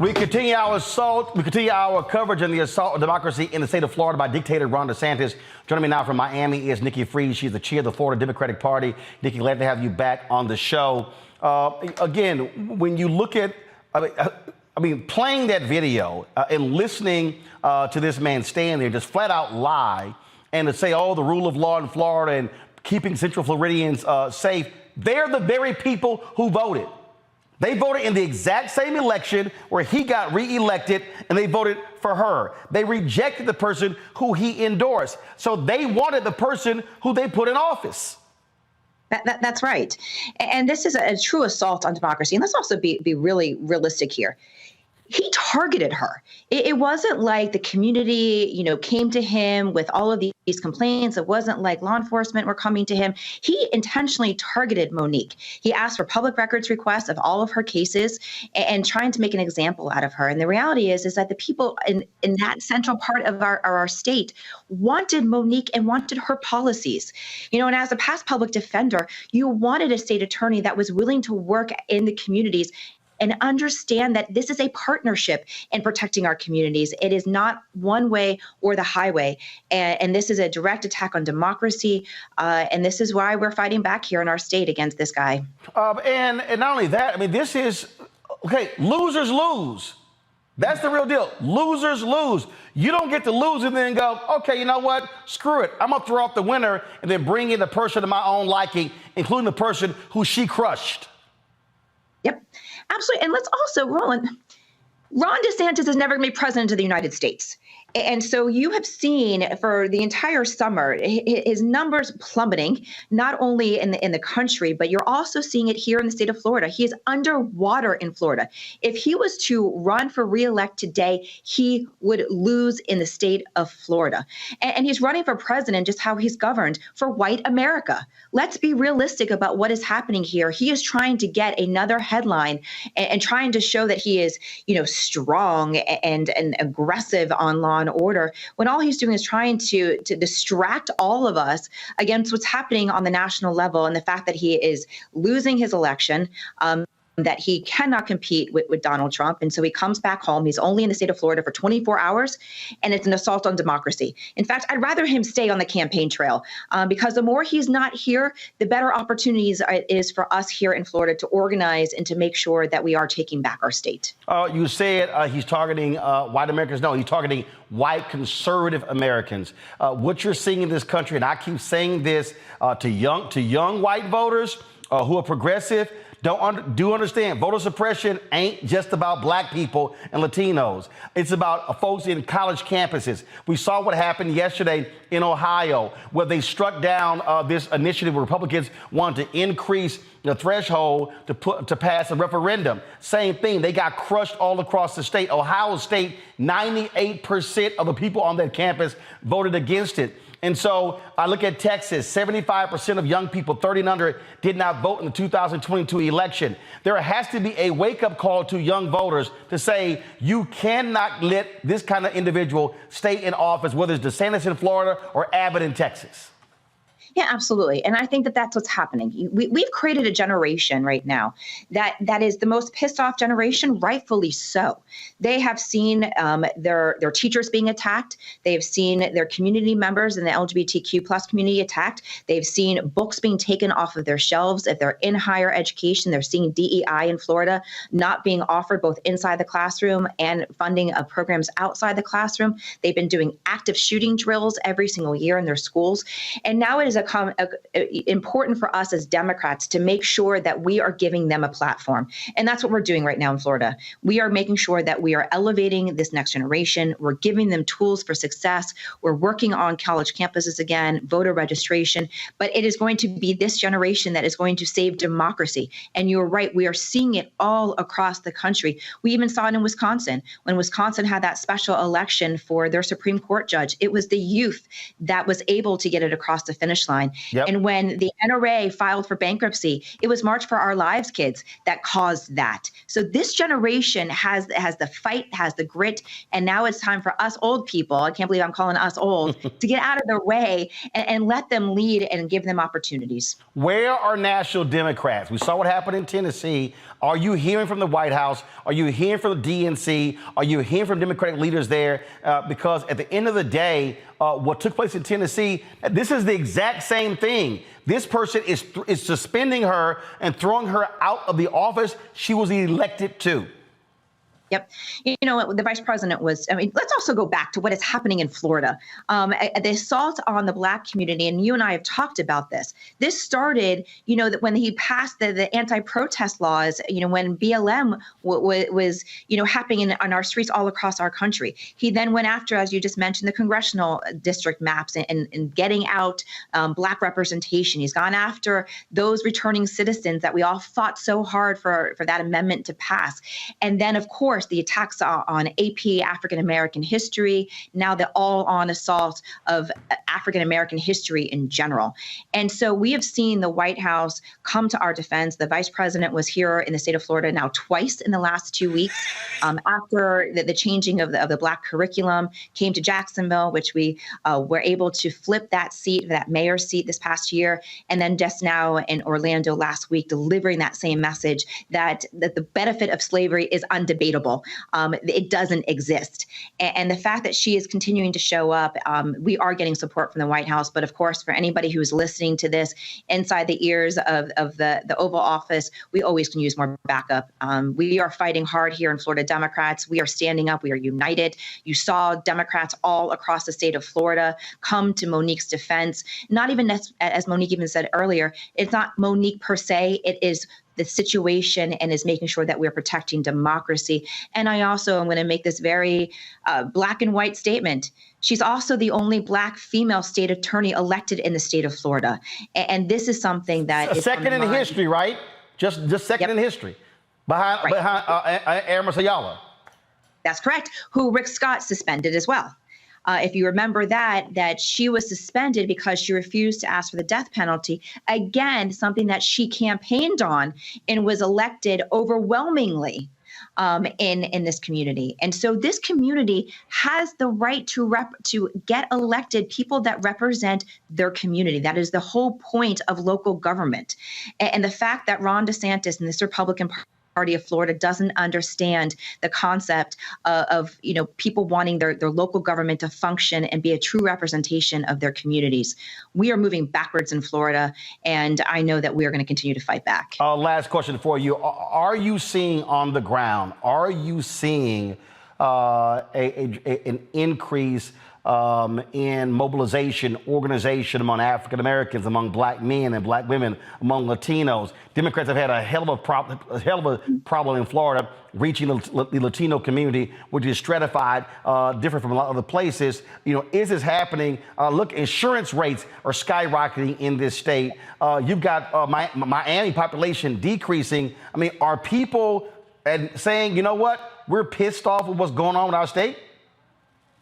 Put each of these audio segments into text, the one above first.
We continue our coverage on the assault on democracy in the state of Florida by dictator Ron DeSantis. Joining me now from Miami is Nikki Freed. She's the chair of the Florida Democratic Party. Nikki, glad to have you back on the show. Again, when you look at, playing that video and listening to this man stand there, just flat out lie, and to say, oh, the rule of law in Florida and keeping Central Floridians safe, they're the very people who voted. They voted in the exact same election where he got reelected, and they voted for her. They rejected the person who he endorsed. So they wanted the person who they put in office. That's right. And this is a true assault on democracy. And let's also be really realistic here. He targeted her. It wasn't like the community, came to him with all of these complaints. It wasn't like law enforcement were coming to him. He intentionally targeted Monique. He asked for public records requests of all of her cases and trying to make an example out of her. And the reality is that the people in that central part of our state wanted Monique and wanted her policies. And as a past public defender, you wanted a state attorney that was willing to work in the communities and understand that this is a partnership in protecting our communities. It is not one way or the highway. And this is a direct attack on democracy. And this is why we're fighting back here in our state against this guy. And not only that, this is, okay, losers lose. That's the real deal. Losers lose. You don't get to lose and then go, okay, you know what? Screw it. I'm going to throw off the winner and then bring in the person of my own liking, including the person who she crushed. Yep, absolutely. And let's also, Roland, Ron DeSantis is never going to be president of the United States. And so you have seen for the entire summer, his numbers plummeting, not only in the country, but you're also seeing it here in the state of Florida. He is underwater in Florida. If he was to run for reelect today, he would lose in the state of Florida. And he's running for president, just how he's governed, for white America. Let's be realistic about what is happening here. He is trying to get another headline and trying to show that he is, strong and aggressive on law and order, when all he's doing is trying to distract all of us against what's happening on the national level and the fact that he is losing his election, that he cannot compete with Donald Trump. And so he comes back home. He's only in the state of Florida for 24 hours, and it's an assault on democracy. In fact, I'd rather him stay on the campaign trail because the more he's not here, the better opportunities is for us here in Florida to organize and to make sure that we are taking back our state. You said he's targeting white Americans. No, he's targeting white conservative Americans. What you're seeing in this country, and I keep saying this to young white voters who are progressive, do understand, voter suppression ain't just about black people and Latinos. It's about folks in college campuses. We saw what happened yesterday in Ohio, where they struck down this initiative where Republicans wanted to increase the threshold to pass a referendum. Same thing. They got crushed all across the state. Ohio State, 98% of the people on that campus voted against it. And so I look at Texas, 75% of young people 30 and under did not vote in the 2022 election. There has to be a wake-up call to young voters to say you cannot let this kind of individual stay in office, whether it's DeSantis in Florida or Abbott in Texas. Yeah, absolutely. And I think that that's what's happening. We've created a generation right now that is the most pissed off generation, rightfully so. They have seen their teachers being attacked. They've seen their community members in the LGBTQ plus community attacked. They've seen books being taken off of their shelves. If they're in higher education, they're seeing DEI in Florida not being offered both inside the classroom and funding of programs outside the classroom. They've been doing active shooting drills every single year in their schools. And now it is important for us as Democrats to make sure that we are giving them a platform. And that's what we're doing right now in Florida. We are making sure that we are elevating this next generation. We're giving them tools for success. We're working on college campuses again, voter registration. But it is going to be this generation that is going to save democracy. And you're right, we are seeing it all across the country. We even saw it in Wisconsin. When Wisconsin had that special election for their Supreme Court judge, it was the youth that was able to get it across the finish line. Yep. And when the NRA filed for bankruptcy, it was March for Our Lives kids that caused that. So this generation has the fight, has the grit, and now it's time for us old people, I can't believe I'm calling us old, to get out of their way and let them lead and give them opportunities. Where are national Democrats? We saw what happened in Tennessee Are you hearing from the White House? Are you hearing from the DNC? Are you hearing from Democratic leaders there? Because at the end of the day, what took place in Tennessee, this is the exact same thing. This person is suspending her and throwing her out of the office she was elected to. Yep. You know, the vice president was, I mean, let's also go back to what is happening in Florida. The assault on the Black community, and you and I have talked about this. This started, you know, that when he passed the anti-protest laws, you know, when BLM was, you know, happening on our streets all across our country. He then went after, as you just mentioned, the congressional district maps and getting out Black representation. He's gone after those returning citizens that we all fought so hard for that amendment to pass. And then, of course, the attacks on AP African-American history, now the all-on assault of African-American history in general. And so we have seen the White House come to our defense. The vice president was here in the state of Florida now twice in the last 2 weeks after the changing of the Black curriculum, came to Jacksonville, which we were able to flip that seat, that mayor's seat this past year, and then just now in Orlando last week, delivering that same message that the benefit of slavery is undebatable. It doesn't exist. And the fact that she is continuing to show up, we are getting support from the White House. But of course, for anybody who's listening to this inside the ears of the Oval Office, we always can use more backup. We are fighting hard here in Florida Democrats. We are standing up. We are united. You saw Democrats all across the state of Florida come to Monique's defense. Not even as Monique even said earlier, it's not Monique per se. It is the situation and is making sure that we're protecting democracy. And I also am going to make this very black and white statement. She's also the only Black female state attorney elected in the state of Florida. And this is something that is second in history, right? Just second in history, behind Amos Ayala. That's correct. Who Rick Scott suspended as well. If you remember that she was suspended because she refused to ask for the death penalty. Again, something that she campaigned on and was elected overwhelmingly in this community. And so this community has the right to get elected people that represent their community. That is the whole point of local government. And the fact that Ron DeSantis and this Republican Party of Florida doesn't understand the concept of people wanting their local government to function and be a true representation of their communities. We are moving backwards in Florida, and I know that we are going to continue to fight back. Last question for you. Are you seeing on the ground, are you seeing an increase in mobilization, organization among African Americans, among Black men and Black women, among Latinos? Democrats have had a hell of a problem in Florida reaching the Latino community, which is stratified, different from a lot of other places. Is this happening? Look, insurance rates are skyrocketing in this state. You've got Miami population decreasing. I mean, are people saying, you know what, we're pissed off with what's going on with our state?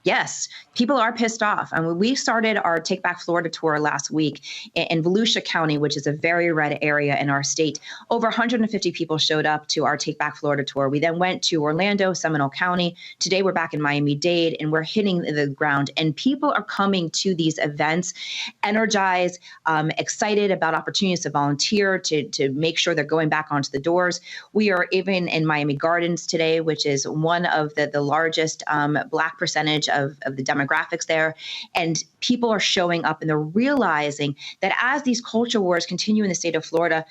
Yes, people are pissed off. I mean, we started our Take Back Florida tour last week in Volusia County, which is a very red area in our state. Over 150 people showed up to our Take Back Florida tour. We then went to Orlando, Seminole County. Today, we're back in Miami-Dade, and we're hitting the ground. And people are coming to these events, energized, excited about opportunities to volunteer, to make sure they're going back onto the doors. We are even in Miami Gardens today, which is one of the largest Black percentage of the demographics there. And people are showing up and they're realizing that as these culture wars continue in the state of Florida,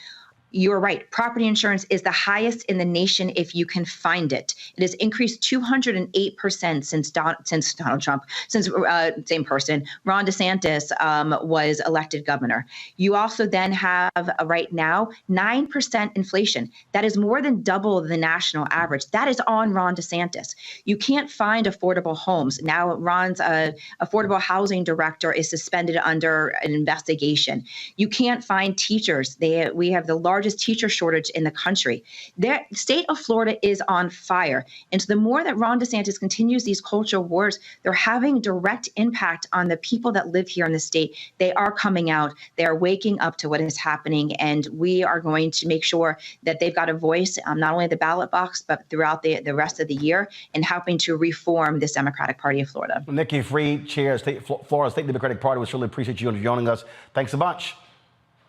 you're right. Property insurance is the highest in the nation if you can find it. It has increased 208% since Donald Trump, same person, Ron DeSantis was elected governor. You also then have right now 9% inflation. That is more than double the national average. That is on Ron DeSantis. You can't find affordable homes. Now Ron's affordable housing director is suspended under an investigation. You can't find teachers. We have the largest teacher shortage in the country. The state of Florida is on fire. And so the more that Ron DeSantis continues these cultural wars, they're having direct impact on the people that live here in the state. They are coming out. They are waking up to what is happening. And we are going to make sure that they've got a voice, not only at the ballot box, but throughout the rest of the year in helping to reform this Democratic Party of Florida. Nikki Fried, Chair of Florida State Democratic Party, we certainly appreciate you joining us. Thanks a bunch.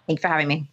Thanks for having me.